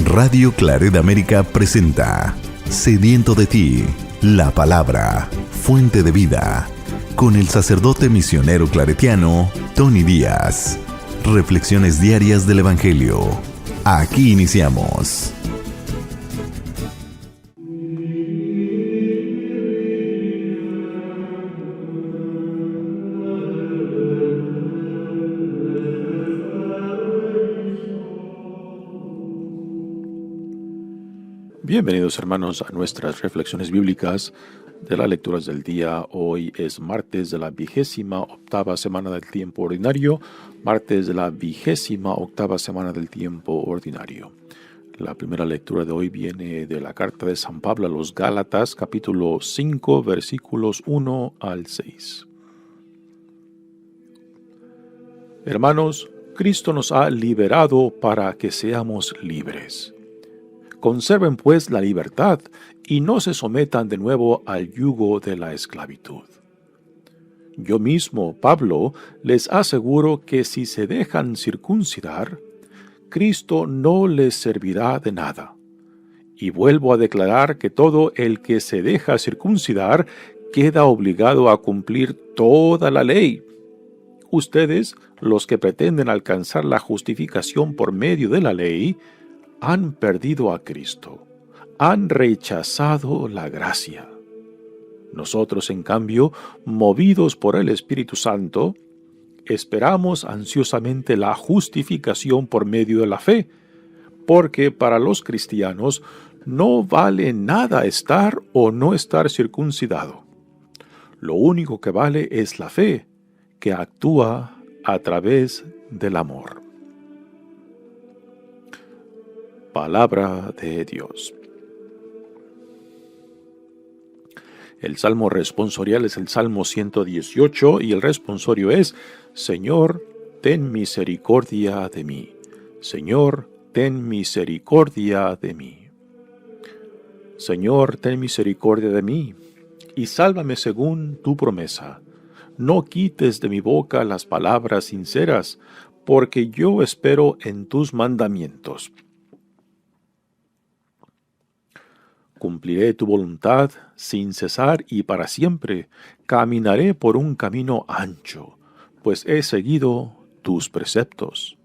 Radio Claret América presenta Sediento de ti, la palabra, fuente de vida, con el sacerdote misionero claretiano Tony Díaz. Reflexiones diarias del Evangelio. Aquí iniciamos. Bienvenidos, hermanos, a nuestras reflexiones bíblicas de las lecturas del día. Hoy es martes de la 28ª semana del tiempo ordinario. La primera lectura de hoy viene de la carta de San Pablo a los Gálatas, capítulo 5, versículos 1 al 6. Hermanos, Cristo nos ha liberado para que seamos libres. Conserven pues la libertad y no se sometan de nuevo al yugo de la esclavitud. Yo mismo, Pablo, les aseguro que si se dejan circuncidar, Cristo no les servirá de nada. Y vuelvo a declarar que todo el que se deja circuncidar queda obligado a cumplir toda la ley. Ustedes, los que pretenden alcanzar la justificación por medio de la ley, han perdido a Cristo, han rechazado la gracia. Nosotros, en cambio, movidos por el Espíritu Santo, esperamos ansiosamente la justificación por medio de la fe, porque para los cristianos no vale nada estar o no estar circuncidado. Lo único que vale es la fe, que actúa a través del amor. Palabra de Dios. El salmo responsorial es el Salmo 118 y el responsorio es: Señor, ten misericordia de mí. Señor, ten misericordia de mí. Señor, ten misericordia de mí y sálvame según tu promesa. No quites de mi boca las palabras sinceras, porque yo espero en tus mandamientos. Cumpliré tu voluntad sin cesar y para siempre. Caminaré por un camino ancho, pues he seguido tus preceptos.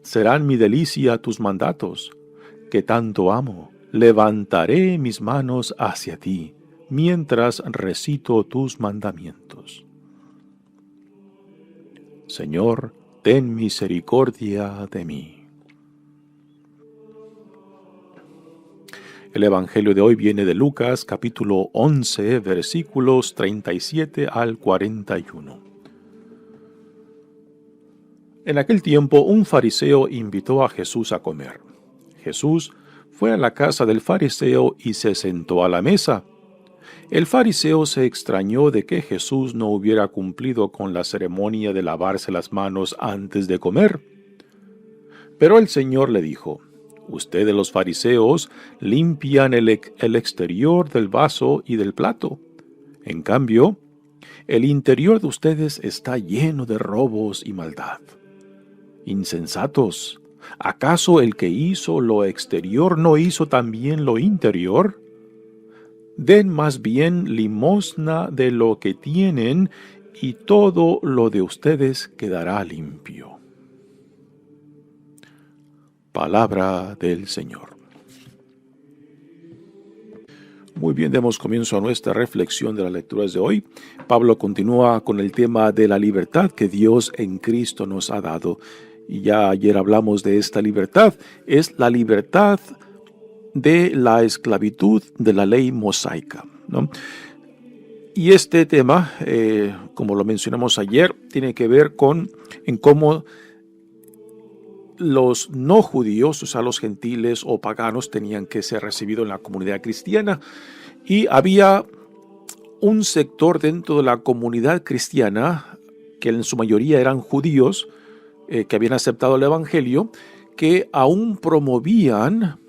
Serán mi delicia tus mandatos, que tanto amo. Levantaré mis manos hacia ti, mientras recito tus mandamientos. Señor, ten misericordia de mí. El Evangelio de hoy viene de Lucas, capítulo 11, versículos 37 al 41. En aquel tiempo, un fariseo invitó a Jesús a comer. Jesús fue a la casa del fariseo y se sentó a la mesa. El fariseo se extrañó de que Jesús no hubiera cumplido con la ceremonia de lavarse las manos antes de comer. Pero el Señor le dijo: Ustedes, los fariseos, limpian el exterior del vaso y del plato. En cambio, el interior de ustedes está lleno de robos y maldad. Insensatos, ¿acaso el que hizo lo exterior no hizo también lo interior? Den más bien limosna de lo que tienen, y todo lo de ustedes quedará limpio. Palabra del Señor. Muy bien, demos comienzo a nuestra reflexión de las lecturas de hoy. Pablo continúa con el tema de la libertad que Dios en Cristo nos ha dado. Y ya ayer hablamos de esta libertad. Es la libertad de la esclavitud de la ley mosaica, ¿no? Y este tema, como lo mencionamos ayer, tiene que ver en cómo los no judíos, o sea, los gentiles o paganos, tenían que ser recibidos en la comunidad cristiana, y había un sector dentro de la comunidad cristiana, que en su mayoría eran judíos, que habían aceptado el Evangelio, que aún promovían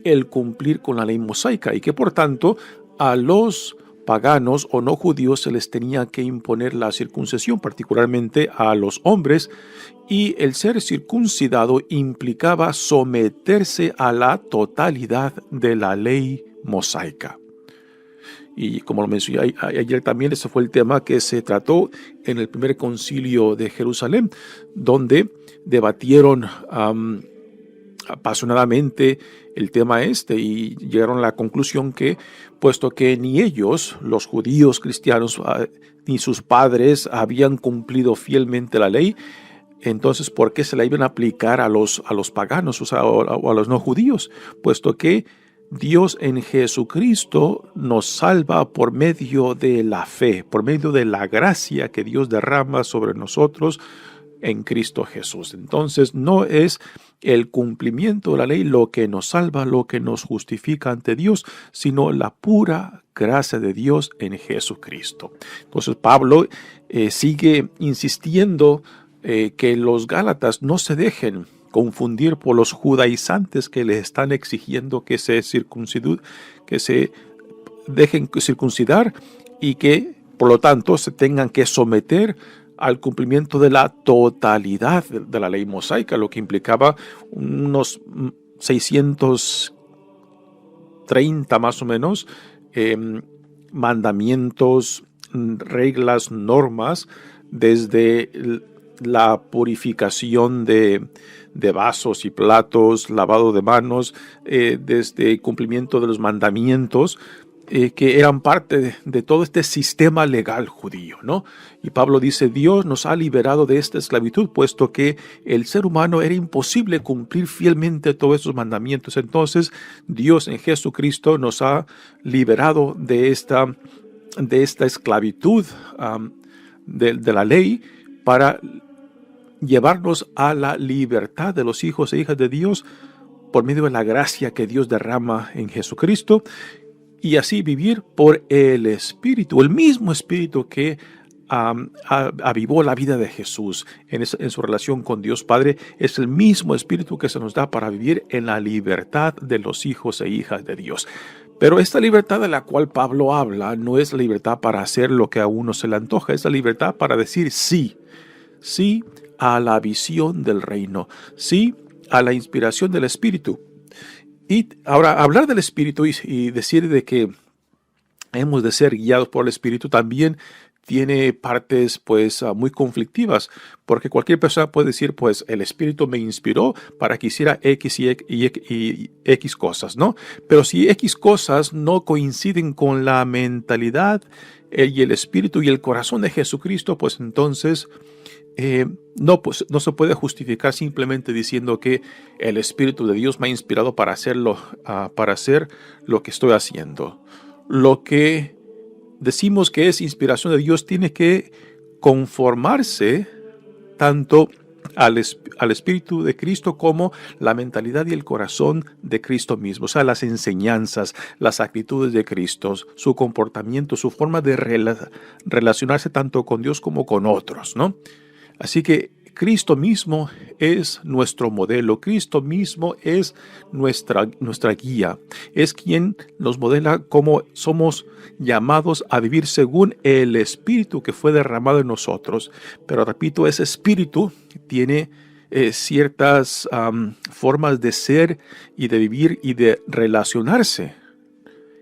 el cumplir con la ley mosaica y que por tanto a los paganos o no judíos se les tenía que imponer la circuncisión, particularmente a los hombres, y el ser circuncidado implicaba someterse a la totalidad de la ley mosaica. Y como lo mencioné ayer también, ese fue el tema que se trató en el primer concilio de Jerusalén, donde debatieron apasionadamente el tema y llegaron a la conclusión que, puesto que ni ellos, los judíos cristianos, ni sus padres habían cumplido fielmente la ley, entonces ¿por qué se la iban a aplicar a los paganos, o a los no judíos? Puesto que Dios en Jesucristo nos salva por medio de la fe, por medio de la gracia que Dios derrama sobre nosotros en Cristo Jesús. Entonces no es el cumplimiento de la ley lo que nos salva, lo que nos justifica ante Dios, sino la pura gracia de Dios en Jesucristo. Entonces Pablo sigue insistiendo que los Gálatas no se dejen confundir por los judaizantes que les están exigiendo que se dejen circuncidar y que por lo tanto se tengan que someter al cumplimiento de la totalidad de la ley mosaica, lo que implicaba unos 630 más o menos mandamientos, reglas, normas, desde la purificación de vasos y platos, lavado de manos, desde el cumplimiento de los mandamientos, que eran parte de todo este sistema legal judío, ¿no? Y Pablo dice, Dios nos ha liberado de esta esclavitud, puesto que el ser humano era imposible cumplir fielmente todos esos mandamientos. Entonces, Dios en Jesucristo nos ha liberado de esta esclavitud de la ley para llevarnos a la libertad de los hijos e hijas de Dios por medio de la gracia que Dios derrama en Jesucristo, y así vivir por el Espíritu, el mismo Espíritu que avivó la vida de Jesús en su relación con Dios Padre. Es el mismo Espíritu que se nos da para vivir en la libertad de los hijos e hijas de Dios. Pero esta libertad de la cual Pablo habla no es la libertad para hacer lo que a uno se le antoja, es la libertad para decir sí, sí a la visión del reino, sí a la inspiración del Espíritu. Y ahora, hablar del Espíritu y decir de que hemos de ser guiados por el Espíritu también tiene partes muy conflictivas, porque cualquier persona puede decir, el Espíritu me inspiró para que hiciera X y X cosas, ¿no? Pero si X cosas no coinciden con la mentalidad y el Espíritu y el corazón de Jesucristo, pues entonces no se puede justificar simplemente diciendo que el Espíritu de Dios me ha inspirado para hacer lo que estoy haciendo. Lo que decimos que es inspiración de Dios tiene que conformarse tanto al Espíritu de Cristo como la mentalidad y el corazón de Cristo mismo. O sea, las enseñanzas, las actitudes de Cristo, su comportamiento, su forma de relacionarse tanto con Dios como con otros, ¿no? Así que Cristo mismo es nuestro modelo, Cristo mismo es nuestra guía, es quien nos modela cómo somos llamados a vivir según el Espíritu que fue derramado en nosotros. Pero repito, ese Espíritu tiene ciertas formas de ser y de vivir y de relacionarse.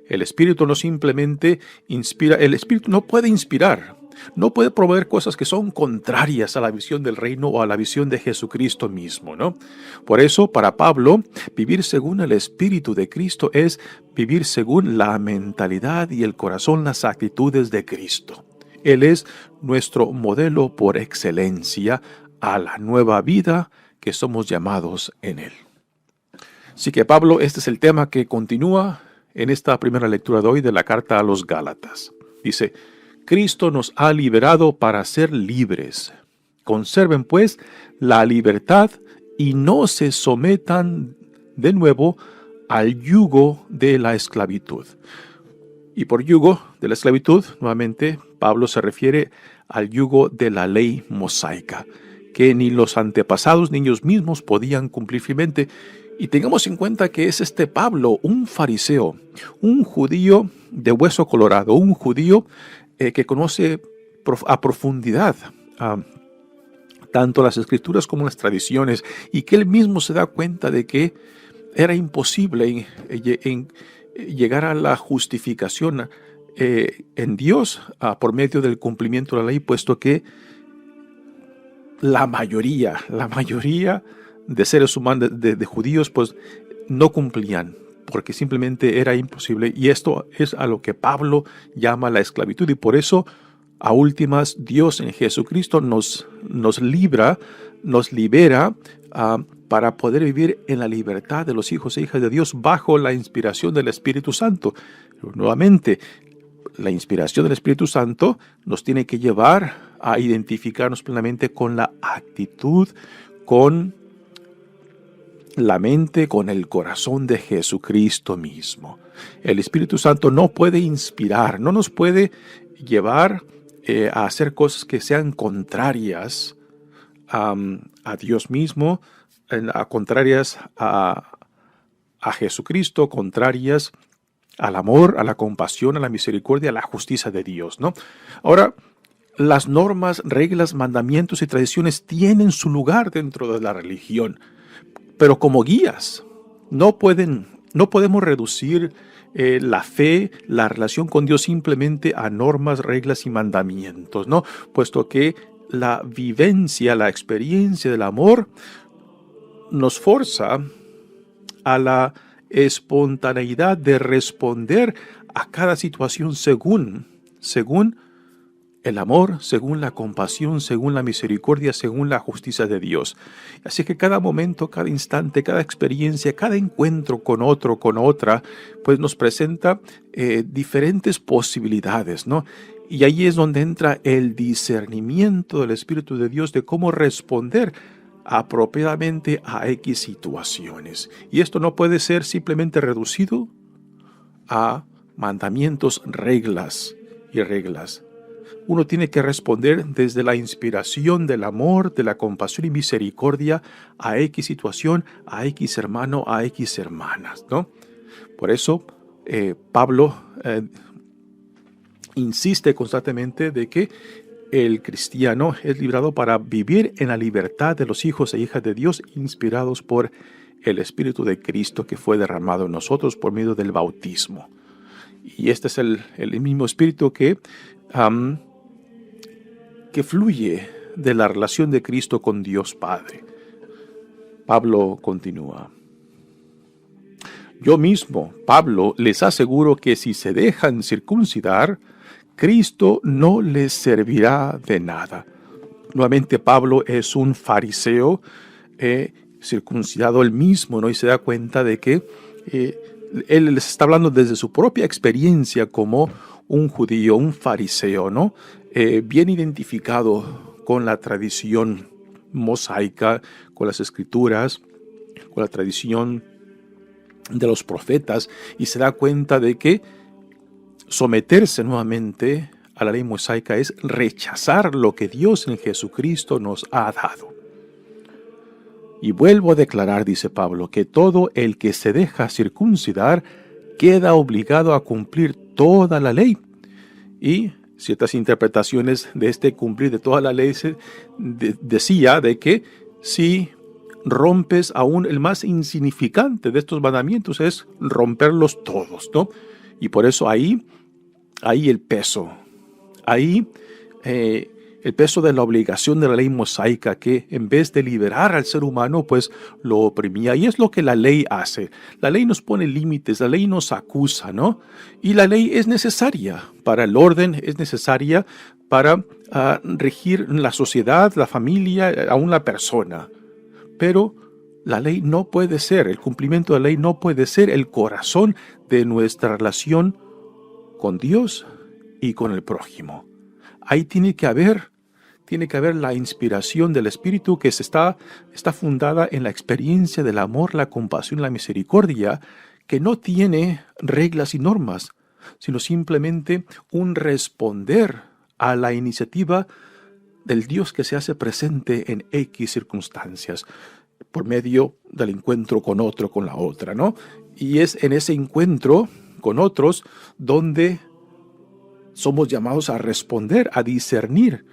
El Espíritu no simplemente inspira, el Espíritu no puede inspirar. No puede proveer cosas que son contrarias a la visión del reino o a la visión de Jesucristo mismo, ¿no? Por eso, para Pablo, vivir según el Espíritu de Cristo es vivir según la mentalidad y el corazón, las actitudes de Cristo. Él es nuestro modelo por excelencia a la nueva vida que somos llamados en Él. Así que, Pablo, este es el tema que continúa en esta primera lectura de hoy de la carta a los Gálatas. Dice, Cristo nos ha liberado para ser libres. Conserven, pues, la libertad y no se sometan de nuevo al yugo de la esclavitud. Y por yugo de la esclavitud, nuevamente, Pablo se refiere al yugo de la ley mosaica, que ni los antepasados ni ellos mismos podían cumplir fielmente. Y tengamos en cuenta que es este Pablo, un fariseo, un judío de hueso colorado, un judío que conoce a profundidad tanto las escrituras como las tradiciones, y que él mismo se da cuenta de que era imposible llegar a la justificación en Dios por medio del cumplimiento de la ley, puesto que la mayoría de seres humanos, de judíos, pues no cumplían, porque simplemente era imposible. Y esto es a lo que Pablo llama la esclavitud, y por eso, a últimas, Dios en Jesucristo nos libera para poder vivir en la libertad de los hijos e hijas de Dios bajo la inspiración del Espíritu Santo. Pero nuevamente, la inspiración del Espíritu Santo nos tiene que llevar a identificarnos plenamente con la actitud, con la mente, con el corazón de Jesucristo mismo. El Espíritu Santo no puede inspirar, no nos puede llevar a hacer cosas que sean contrarias a Dios mismo, contrarias a Jesucristo, contrarias al amor, a la compasión, a la misericordia, a la justicia de Dios, ¿no? Ahora, las normas, reglas, mandamientos y tradiciones tienen su lugar dentro de la religión, pero como guías. No podemos reducir la fe, la relación con Dios simplemente a normas, reglas y mandamientos, ¿no? Puesto que la vivencia, la experiencia del amor nos forza a la espontaneidad de responder a cada situación según el amor, según la compasión, según la misericordia, según la justicia de Dios. Así que cada momento, cada instante, cada experiencia, cada encuentro con otro, con otra, pues nos presenta diferentes posibilidades, ¿no? Y ahí es donde entra el discernimiento del Espíritu de Dios de cómo responder apropiadamente a X situaciones. Y esto no puede ser simplemente reducido a mandamientos, reglas y reglas. Uno tiene que responder desde la inspiración del amor, de la compasión y misericordia a X situación, a X hermano, a X hermanas, ¿no? Por eso Pablo insiste constantemente de que el cristiano es librado para vivir en la libertad de los hijos e hijas de Dios, inspirados por el Espíritu de Cristo que fue derramado en nosotros por medio del bautismo. Y este es el mismo Espíritu que fluye de la relación de Cristo con Dios Padre. Pablo continúa. Yo mismo, Pablo, les aseguro que si se dejan circuncidar, Cristo no les servirá de nada. Nuevamente, Pablo es un fariseo circuncidado él mismo, ¿no? Y se da cuenta de que él les está hablando desde su propia experiencia como un judío, un fariseo, ¿no? Bien identificado con la tradición mosaica, con las escrituras, con la tradición de los profetas, y se da cuenta de que someterse nuevamente a la ley mosaica es rechazar lo que Dios en Jesucristo nos ha dado. Y vuelvo a declarar, dice Pablo, que todo el que se deja circuncidar queda obligado a cumplir toda la ley. Y ciertas interpretaciones de este cumplir de toda la ley decía de que si rompes aún el más insignificante de estos mandamientos es romperlos todos, ¿no? Y por eso ahí el peso, el peso de la obligación de la ley mosaica, que en vez de liberar al ser humano, pues lo oprimía. Y es lo que la ley hace. La ley nos pone límites, la ley nos acusa, ¿no? Y la ley es necesaria para el orden, es necesaria para regir la sociedad, la familia, aún la persona. Pero la ley no puede ser, el cumplimiento de la ley no puede ser el corazón de nuestra relación con Dios y con el prójimo. Ahí tiene que haber la inspiración del Espíritu que está fundada en la experiencia del amor, la compasión y la misericordia, que no tiene reglas y normas, sino simplemente un responder a la iniciativa del Dios que se hace presente en X circunstancias. por medio del encuentro con otro, con la otra, ¿no? Y es en ese encuentro con otros donde somos llamados a responder, a discernir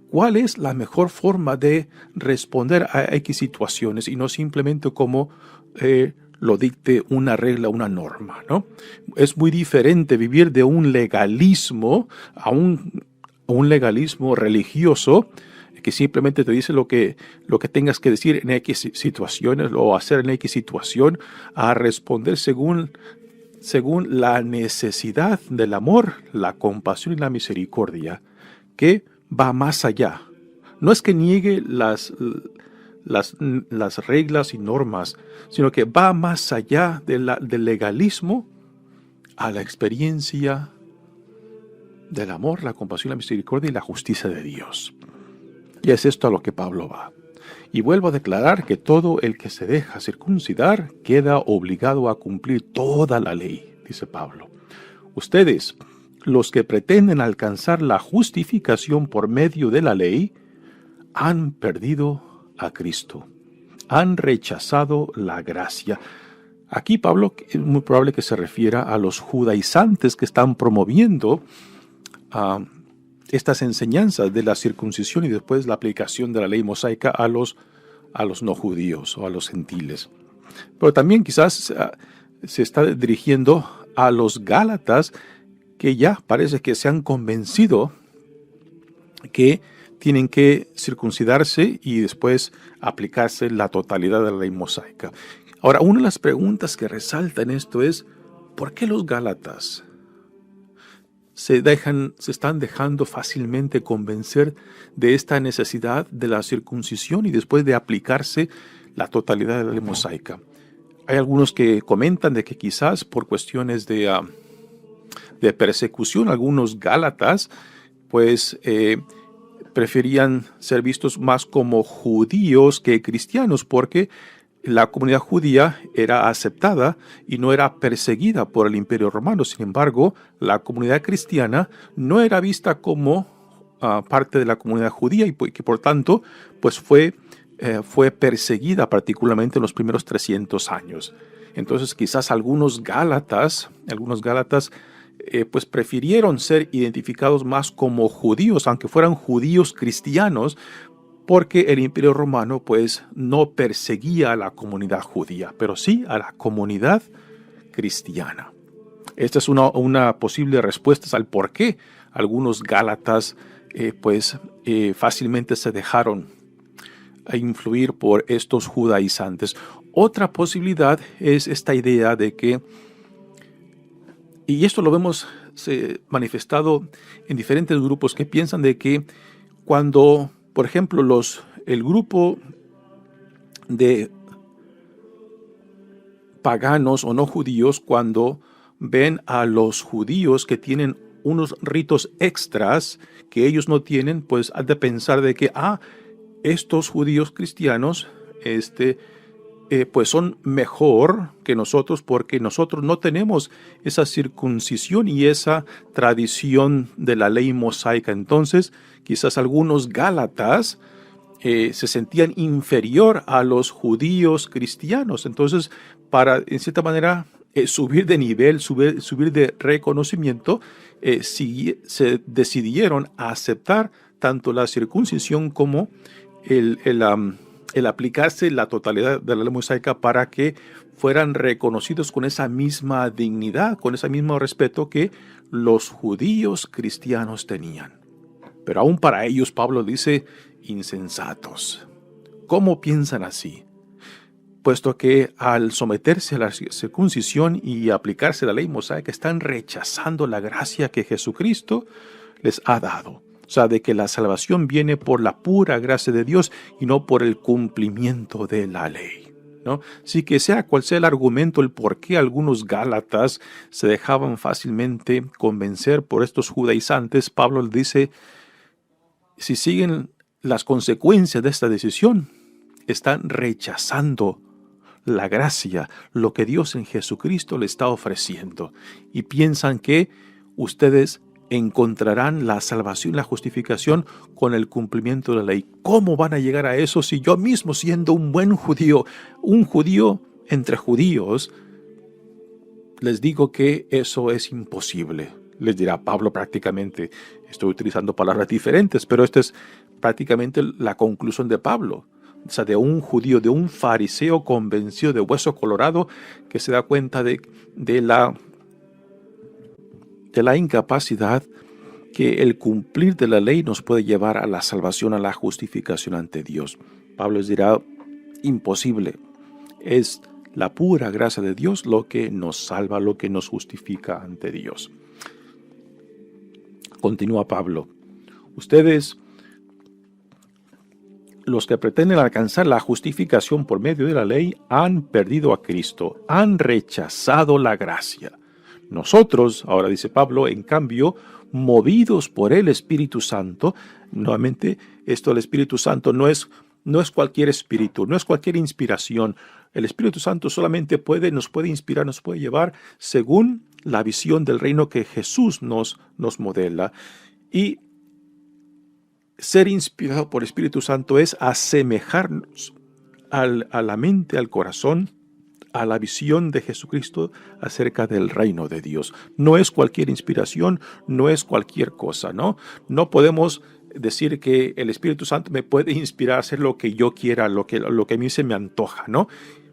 cuál es la mejor forma de responder a X situaciones y no simplemente como lo dicte una regla, una norma, ¿no? Es muy diferente vivir de un legalismo a un legalismo religioso que simplemente te dice lo que tengas que decir en X situaciones o hacer en X situación, a responder según la necesidad del amor, la compasión y la misericordia, que va más allá. No es que niegue las reglas y normas, sino que va más allá del legalismo a la experiencia del amor, la compasión, la misericordia y la justicia de Dios. Y es esto a lo que Pablo va. Y vuelvo a declarar que todo el que se deja circuncidar queda obligado a cumplir toda la ley, dice Pablo. Ustedes, los que pretenden alcanzar la justificación por medio de la ley, han perdido a Cristo. Han rechazado la gracia. Aquí Pablo es muy probable que se refiera a los judaizantes que están promoviendo estas enseñanzas de la circuncisión y después la aplicación de la ley mosaica a los no judíos o a los gentiles. Pero también quizás se está dirigiendo a los gálatas que ya parece que se han convencido que tienen que circuncidarse y después aplicarse la totalidad de la ley mosaica. Ahora, una de las preguntas que resalta en esto es, ¿por qué los gálatas se están dejando fácilmente convencer de esta necesidad de la circuncisión y después de aplicarse la totalidad de la ley mosaica? Hay algunos que comentan de que quizás por cuestiones de persecución, algunos gálatas pues preferían ser vistos más como judíos que cristianos, porque la comunidad judía era aceptada y no era perseguida por el Imperio Romano. Sin embargo, la comunidad cristiana no era vista como parte de la comunidad judía y que por tanto pues fue perseguida particularmente en los primeros 300 años. Entonces quizás algunos gálatas pues prefirieron ser identificados más como judíos, aunque fueran judíos cristianos, porque el Imperio Romano pues no perseguía a la comunidad judía, pero sí a la comunidad cristiana. Esta es una posible respuesta al por qué algunos gálatas fácilmente se dejaron influir por estos judaizantes. Otra posibilidad es esta idea de que, y esto lo vemos manifestado en diferentes grupos que piensan de que cuando, por ejemplo, el grupo de paganos o no judíos, cuando ven a los judíos que tienen unos ritos extras que ellos no tienen, pues han de pensar de que, estos judíos cristianos, pues son mejor que nosotros porque nosotros no tenemos esa circuncisión y esa tradición de la ley mosaica. Entonces, quizás algunos gálatas se sentían inferior a los judíos cristianos. Entonces, para, en cierta manera, subir de nivel, subir de reconocimiento, se decidieron a aceptar tanto la circuncisión como el aplicarse la totalidad de la ley mosaica para que fueran reconocidos con esa misma dignidad, con ese mismo respeto que los judíos cristianos tenían. Pero aún para ellos Pablo dice, insensatos. ¿Cómo piensan así? Puesto que al someterse a la circuncisión y aplicarse la ley mosaica están rechazando la gracia que Jesucristo les ha dado. O sea, de que la salvación viene por la pura gracia de Dios y no por el cumplimiento de la ley, ¿no? Así que sea cual sea el argumento, el por qué algunos gálatas se dejaban fácilmente convencer por estos judaizantes, Pablo les dice, si siguen las consecuencias de esta decisión, están rechazando la gracia, lo que Dios en Jesucristo le está ofreciendo, y piensan que ustedes encontrarán la salvación, la justificación con el cumplimiento de la ley. ¿Cómo van a llegar a eso si yo mismo, siendo un buen judío, un judío entre judíos, les digo que eso es imposible? Les dirá Pablo prácticamente. Estoy utilizando palabras diferentes, pero esta es prácticamente la conclusión de Pablo. O sea, de un judío, de un fariseo convencido de hueso colorado que se da cuenta de la incapacidad que el cumplir de la ley nos puede llevar a la salvación, a la justificación ante Dios. Pablo les dirá, imposible. Es la pura gracia de Dios lo que nos salva, lo que nos justifica ante Dios. Continúa Pablo. Ustedes, los que pretenden alcanzar la justificación por medio de la ley, han perdido a Cristo, han rechazado la gracia. Nosotros, ahora dice Pablo, en cambio, movidos por el Espíritu Santo, nuevamente, esto del Espíritu Santo no es cualquier espíritu, no es cualquier inspiración. El Espíritu Santo solamente nos puede inspirar, nos puede llevar según la visión del reino que Jesús nos modela. Y ser inspirado por el Espíritu Santo es asemejarnos a la mente, al corazón, a la visión de Jesucristo acerca del reino de Dios. No es cualquier inspiración, no es cualquier cosa, ¿no? No podemos decir que el Espíritu Santo me puede inspirar a hacer lo que yo quiera, lo que a mí se me antoja, ¿no?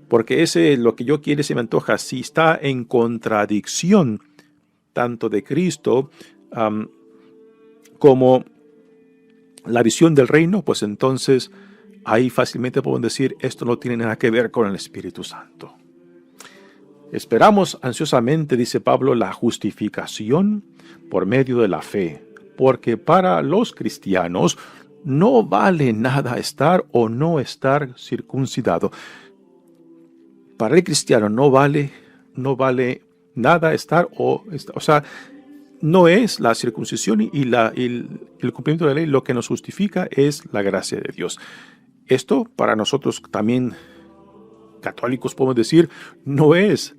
Porque lo que yo quiero se me antoja, si está en contradicción tanto de Cristo como la visión del reino, pues entonces ahí fácilmente podemos decir, esto no tiene nada que ver con el Espíritu Santo. Esperamos ansiosamente, dice Pablo, la justificación por medio de la fe, porque para los cristianos no vale nada estar o no estar circuncidado. Para el cristiano no vale nada estar o sea, no es la circuncisión y el cumplimiento de la ley lo que nos justifica, es la gracia de Dios. Esto para nosotros también católicos podemos decir, no es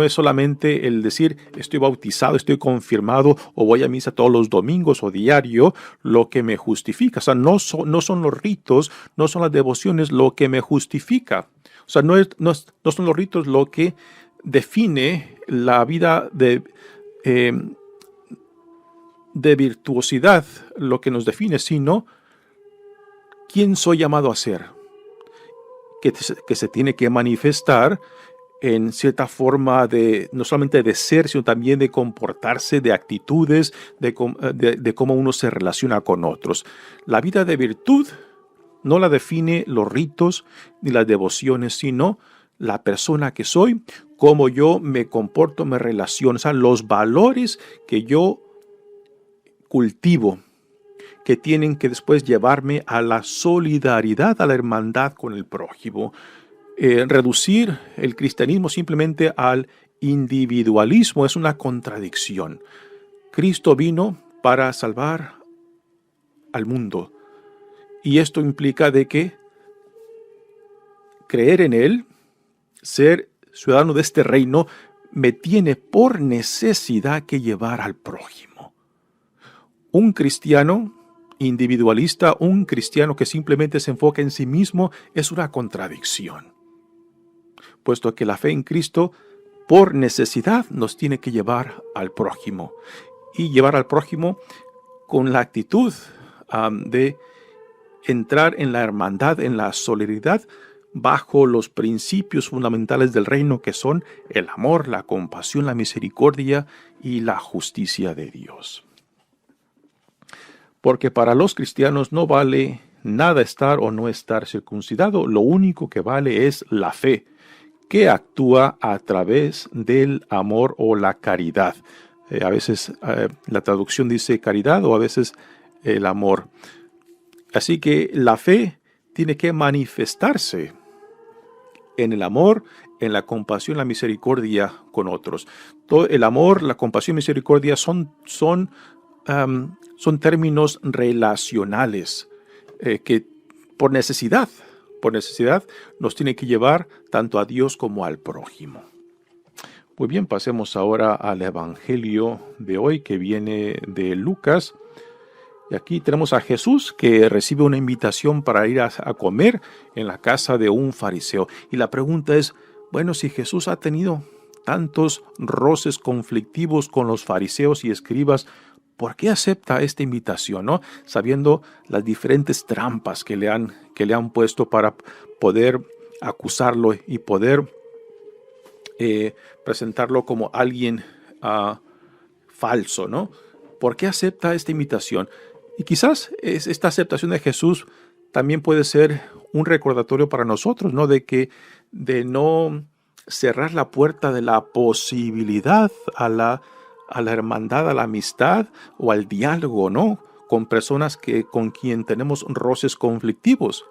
solamente el decir estoy bautizado, estoy confirmado o voy a misa todos los domingos o diario lo que me justifica. O sea, no son los ritos, no son las devociones lo que me justifica. O sea, no son los ritos lo que define la vida de virtuosidad, lo que nos define, sino quién soy llamado a ser, que se tiene que manifestar en cierta forma no solamente de ser, sino también de comportarse, de actitudes, de cómo uno se relaciona con otros. La vida de virtud no la define los ritos ni las devociones, sino la persona que soy, cómo yo me comporto, me relaciono, o sea, los valores que yo cultivo, que tienen que después llevarme a la solidaridad, a la hermandad con el prójimo. Reducir el cristianismo simplemente al individualismo es una contradicción. Cristo vino para salvar al mundo. Y esto implica de que creer en Él, ser ciudadano de este reino, me tiene por necesidad que llevar al prójimo. Un cristiano individualista, un cristiano que simplemente se enfoca en sí mismo, es una contradicción, puesto que la fe en Cristo por necesidad nos tiene que llevar al prójimo, y llevar al prójimo con la actitud de entrar en la hermandad, en la solidaridad, bajo los principios fundamentales del reino, que son el amor, la compasión, la misericordia y la justicia de Dios. Porque para los cristianos no vale nada estar o no estar circuncidado, lo único que vale es la fe, que actúa a través del amor o la caridad. A veces la traducción dice caridad o a veces el amor. Así que la fe tiene que manifestarse en el amor, en la compasión, la misericordia con otros. Todo el amor, la compasión y misericordia son términos relacionales que por necesidad nos tiene que llevar tanto a Dios como al prójimo. Muy bien, pasemos ahora al Evangelio de hoy, que viene de Lucas. Y aquí tenemos a Jesús, que recibe una invitación para ir a comer en la casa de un fariseo. Y la pregunta es, bueno, si Jesús ha tenido tantos roces conflictivos con los fariseos y escribas, ¿por qué acepta esta invitación, no? Sabiendo las diferentes trampas que le han puesto para poder acusarlo y poder presentarlo como alguien falso, ¿no? ¿Por qué acepta esta invitación? Y quizás esta aceptación de Jesús también puede ser un recordatorio para nosotros, ¿no? De no cerrar la puerta de la posibilidad a la hermandad, a la amistad o al diálogo, ¿no? Con personas con quien tenemos roces conflictivos.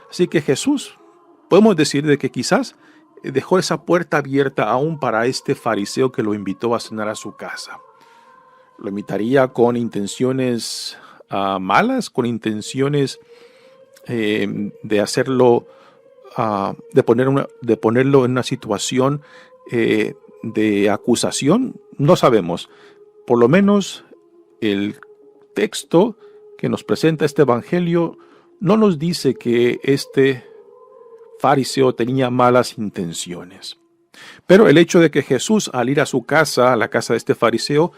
Así que Jesús, podemos decir de que quizás dejó esa puerta abierta aún para este fariseo que lo invitó a cenar a su casa. Lo invitaría con intenciones malas, con intenciones de hacerlo, de ponerlo en una situación de acusación. No sabemos. Por lo menos el texto que nos presenta este evangelio no nos dice que este fariseo tenía malas intenciones. Pero el hecho de que Jesús, al ir a su casa, a la casa de este fariseo,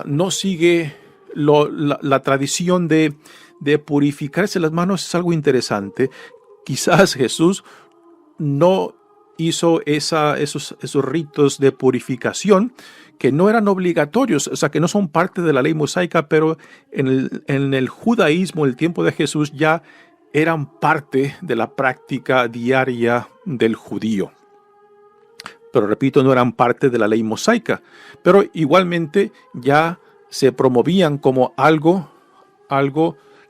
no sigue la tradición de purificarse las manos, es algo interesante. Quizás Jesús no hizo esos ritos de purificación que no eran obligatorios, o sea, que no son parte de la ley mosaica, pero en el judaísmo, el tiempo de Jesús, ya eran parte de la práctica diaria del judío. Pero repito, no eran parte de la ley mosaica, pero igualmente ya se promovían como algo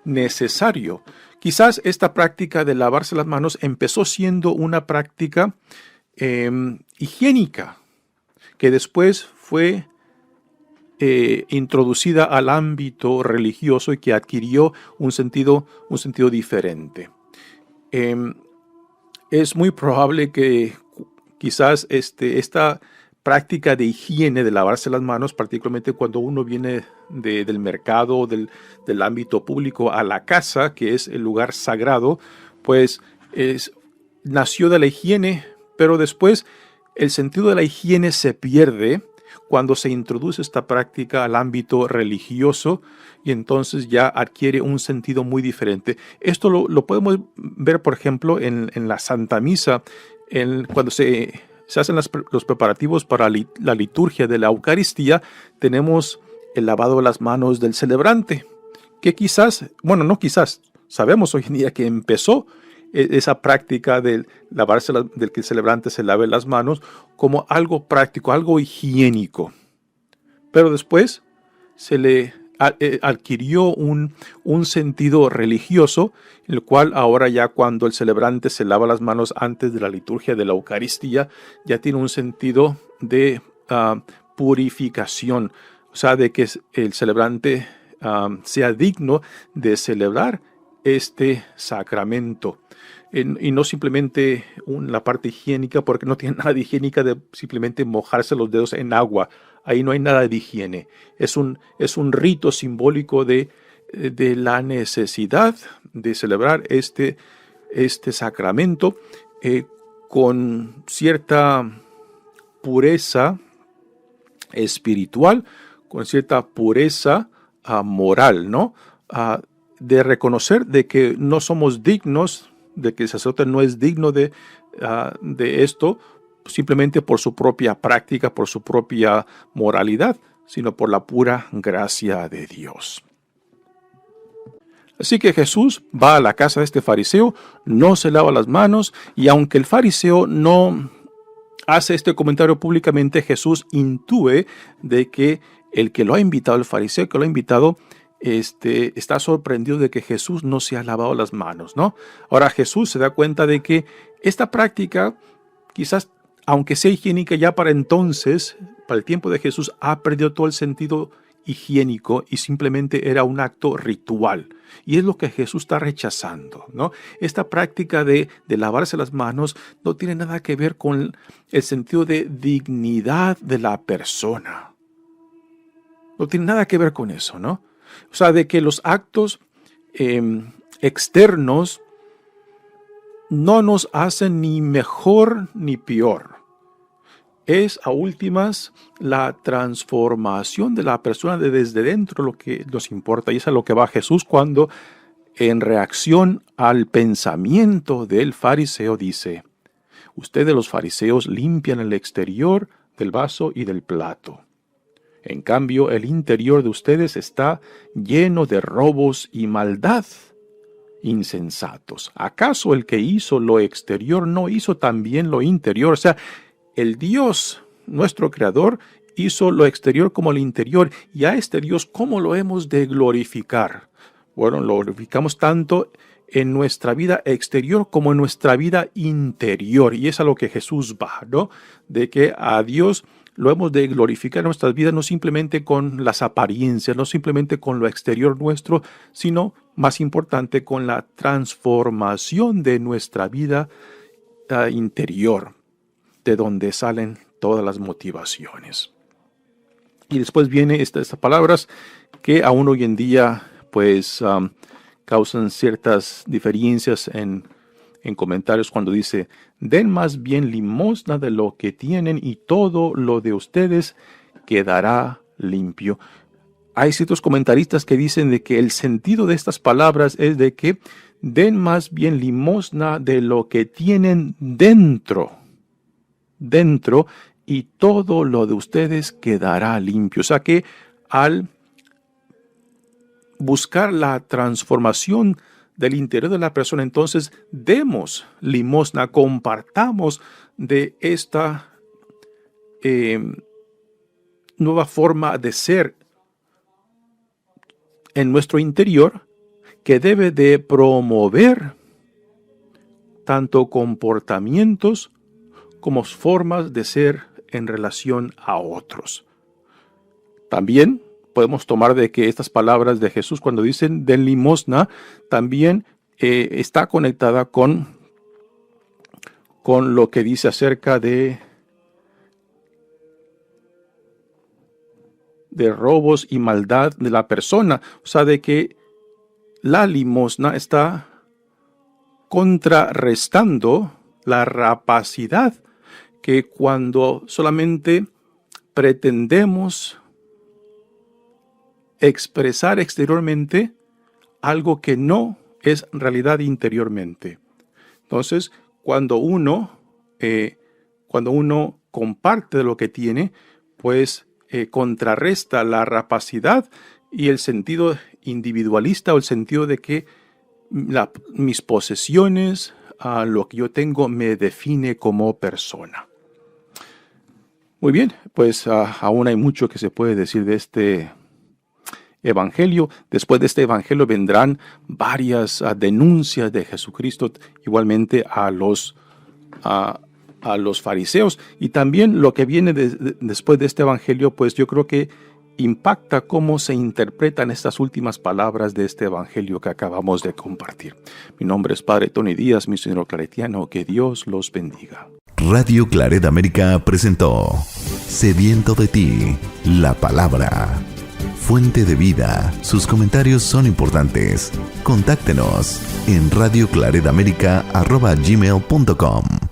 necesario. Quizás esta práctica de lavarse las manos empezó siendo una práctica higiénica, que después fue introducida al ámbito religioso y que adquirió un sentido diferente. Es muy probable que quizás esta práctica de higiene, de lavarse las manos, particularmente cuando uno viene del mercado, del ámbito público a la casa, que es el lugar sagrado, pues nació de la higiene, pero después el sentido de la higiene se pierde cuando se introduce esta práctica al ámbito religioso y entonces ya adquiere un sentido muy diferente. Esto lo podemos ver, por ejemplo, en la Santa Misa, cuando se hacen los preparativos para la liturgia de la Eucaristía, tenemos el lavado de las manos del celebrante, que quizás, bueno, no quizás, sabemos hoy en día que empezó esa práctica del que el celebrante se lave las manos como algo práctico, algo higiénico. Pero después se le adquirió un sentido religioso, el cual ahora ya cuando el celebrante se lava las manos antes de la liturgia de la Eucaristía, ya tiene un sentido de purificación, o sea, de que el celebrante sea digno de celebrar este sacramento. Y no simplemente la parte higiénica, porque no tiene nada de higiénica de simplemente mojarse los dedos en agua. Ahí no hay nada de higiene. Es un rito simbólico de la necesidad de celebrar este sacramento con cierta pureza espiritual, con cierta pureza moral, ¿no? De reconocer de que no somos dignos, de que el sacerdote no es digno de esto, simplemente por su propia práctica, por su propia moralidad, sino por la pura gracia de Dios. Así que Jesús va a la casa de este fariseo, no se lava las manos, y aunque el fariseo no hace este comentario públicamente, Jesús intúe de que el que lo ha invitado, el fariseo que lo ha invitado, está sorprendido de que Jesús no se ha lavado las manos, ¿no? Ahora Jesús se da cuenta de que esta práctica, quizás, aunque sea higiénica ya para entonces, para el tiempo de Jesús, ha perdido todo el sentido higiénico y simplemente era un acto ritual. Y es lo que Jesús está rechazando, ¿no? Esta práctica de lavarse las manos no tiene nada que ver con el sentido de dignidad de la persona. No tiene nada que ver con eso, ¿no? O sea, de que los actos externos no nos hacen ni mejor ni peor. Es a últimas la transformación de la persona desde dentro lo que nos importa. Y es a lo que va Jesús cuando, en reacción al pensamiento del fariseo, dice: ustedes los fariseos limpian el exterior del vaso y del plato. En cambio, el interior de ustedes está lleno de robos y maldad. Insensatos. ¿Acaso el que hizo lo exterior no hizo también lo interior? O sea, el Dios, nuestro Creador, hizo lo exterior como lo interior. Y a este Dios, ¿cómo lo hemos de glorificar? Bueno, lo glorificamos tanto en nuestra vida exterior como en nuestra vida interior. Y es a lo que Jesús va, ¿no? De que a Dios lo hemos de glorificar en nuestras vidas, no simplemente con las apariencias, no simplemente con lo exterior nuestro, sino, más importante, con la transformación de nuestra vida interior, de donde salen todas las motivaciones. Y después viene estas palabras que aún hoy en día pues causan ciertas diferencias en comentarios cuando dice: den más bien limosna de lo que tienen y todo lo de ustedes quedará limpio. Hay ciertos comentaristas que dicen de que el sentido de estas palabras es de que den más bien limosna de lo que tienen dentro, y todo lo de ustedes quedará limpio. O sea que al buscar la transformación del interior de la persona, entonces demos limosna, compartamos de esta nueva forma de ser en nuestro interior, que debe de promover tanto comportamientos como formas de ser en relación a otros. También podemos tomar de que estas palabras de Jesús, cuando dicen den limosna, también está conectada con lo que dice acerca de robos y maldad de la persona. O sea, de que la limosna está contrarrestando la rapacidad, que cuando solamente pretendemos expresar exteriormente algo que no es realidad interiormente. Entonces, cuando uno comparte de lo que tiene, pues contrarresta la rapacidad y el sentido individualista, o el sentido de que mis posesiones, lo que yo tengo, me define como persona. Muy bien, pues aún hay mucho que se puede decir de este evangelio. Después de este evangelio vendrán varias denuncias de Jesucristo, igualmente a los fariseos. Y también lo que viene después de este evangelio, pues yo creo que impacta cómo se interpretan estas últimas palabras de este evangelio que acabamos de compartir. Mi nombre es Padre Tony Díaz, misionero claretiano. Que Dios los bendiga. Radio Claret América presentó Sediento de ti, la palabra. Fuente de vida. Sus comentarios son importantes. Contáctenos en radioclaretamerica@gmail.com.